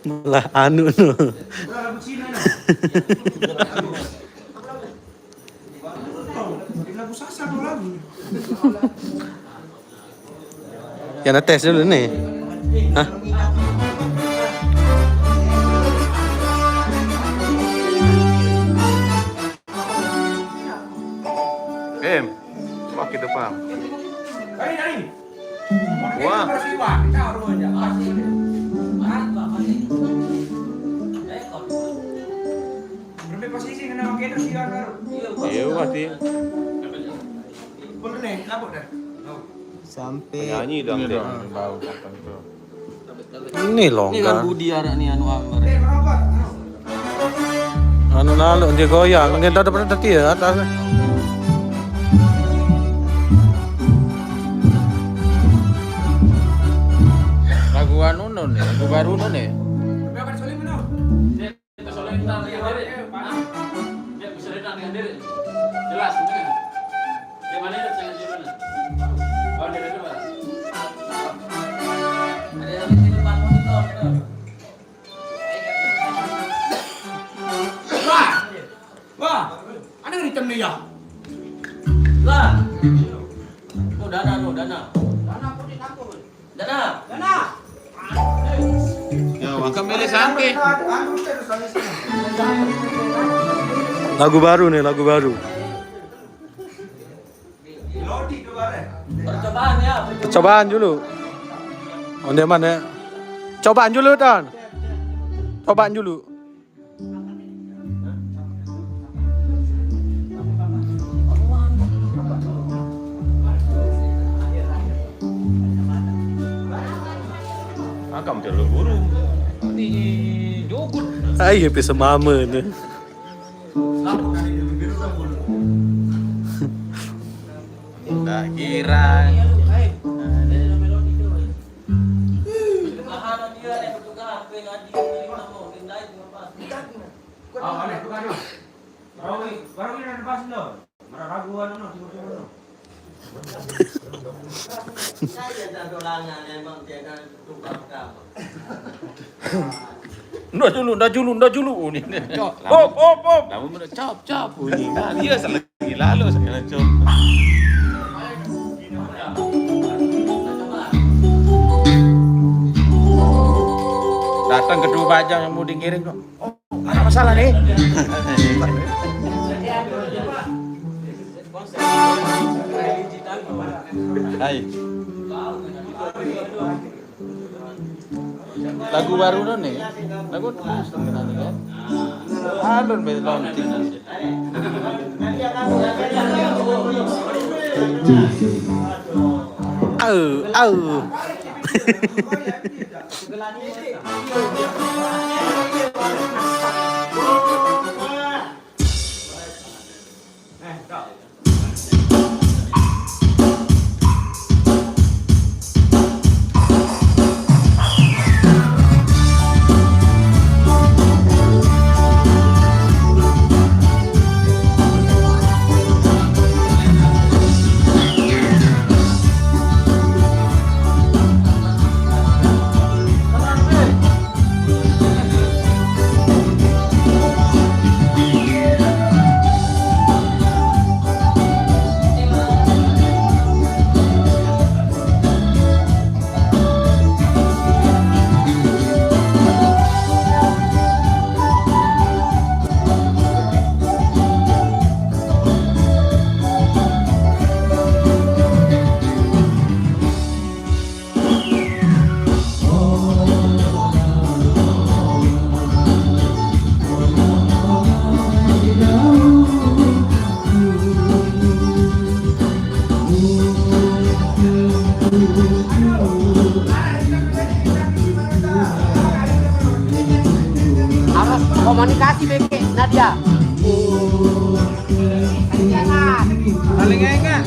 Malah anu no. Ya ngetes dulu nih. Hah? Pakai depan. Wah. Iya pasti. Sampai Nyanyi dong deh. Bau datang tuh. Ini loh ini kan Budi arah nih anu Amar. anu lalu dia goyang, dia dapat tadi ya atas. Lagu anu nih, lagu baru nih. Jelas, di mana itu sangat jelas. Oh, di mana? Ada yang di depan monitor. Wah, ada yang hitam nih ya? Lah, oh dana. Dana putih kampung. Dana. Ya, maka milih sampai. Lagu baru nih, lagu baru. Percobaan ya. Percobaan dulu. Onde mana? Cobaan dulu, Don. Cobaan dulu. Akam terlalu buru. Ini jogut. Ayo bisa mama nih. Tak kira. Ndak dulu nih. Hop. Kamu udah cop bunyi. Nah, dia lagi lalu saya cop. Datang kedua bajang yang mau dikirim kok. Oh, ada masalah nih. Hai. Lagu baru nih. Lagu terus kan. Alun belonting. Au. Komunikasi beke Nadia. Paling enggak.